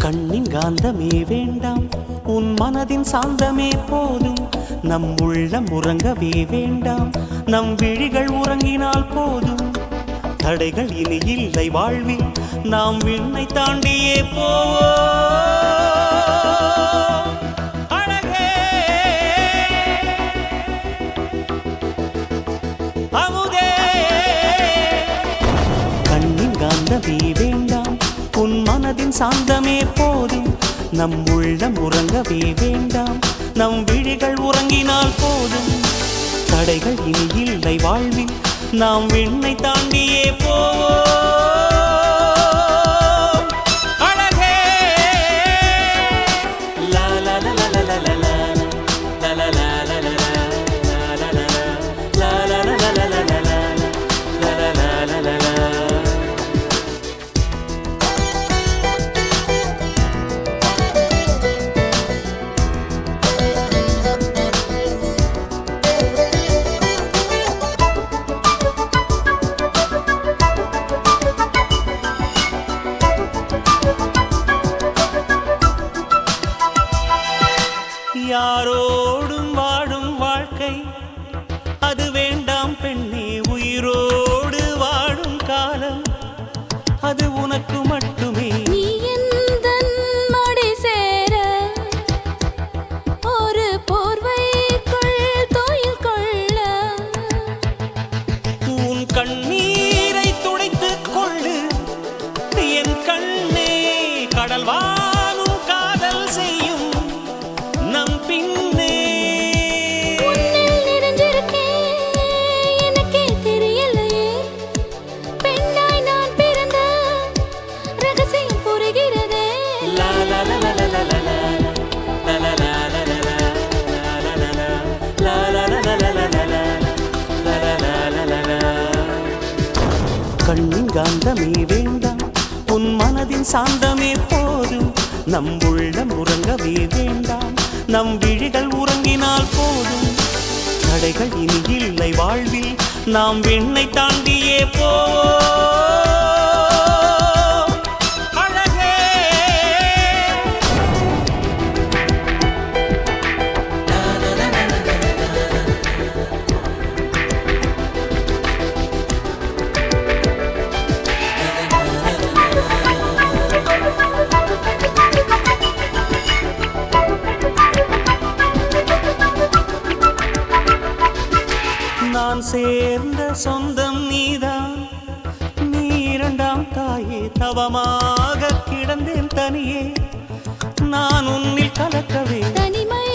கண்ணின் காந்தமே வேண்டாம், உன் மனதின் சாந்தமே போதும். நம் உள்ளம் உறங்கவே வேண்டாம், நம் விழிகள் உறங்கினால் போதும். தடைகள் இனி இல்லை வாழ்வில், நாம் விண்ணை தாண்டியே போவோம். அழகே அமுதே, கண்ணின் காந்தமே வேண்டாம், உன் மனதின் சாந்தமே போதும். நம் உள்ளம் உறங்கவே வேண்டாம், நம் விழிகள் உறங்கினால் போதும். தடைகள் இனி இல்லை வாழ்வில், நாம் விண்ணை தாண்டியே போவோம். அழகே லா லா லா லா லா லா லா லா லா லா லா லா லா யாரோடும் வாழும் வாழ்க்கை அது வேண்டாம் பெண்ணே. உயிரோடு வாழும் காலம் அது உனக்கு மட்டுமே. நீ எந்தன் மடி சேர ஒரு போர்வைக்குள் தோயில் கொள்ள, உன் கண்ணீரை துடைத்துக் கொள்ளு என் கண்ணே. கடல் வானும் காதல் செய்யும் நம் பின்னே. உன்னில் நிறைஞ்சிருக்கேன் எனக்கே தெரியலையே. பெண்ணாய் நான் பிறந்த ரகசியம் புரிகிறதே. லா லா லா லா லா லா லா லா லா லா லா லா லா லா. கண்ணின் காந்தமே வேண்டாம், உன் மனதின் சாந்தமே போதும். நம் உள்ளம் உறங்கவே வேண்டாம், நம் விழிகள் உறங்கினால் போதும். தடைகள் இனி இல்லை வாழ்வில், நாம் விண்ணை தாண்டியே போவோம். அழகே நான் சேர்ந்த சொந்தம் நீதான், நீ இரண்டாம் தாயே. தவமாக கிடந்தேன் தனியே, நான் உன்னில் கலக்கவே. தனிமை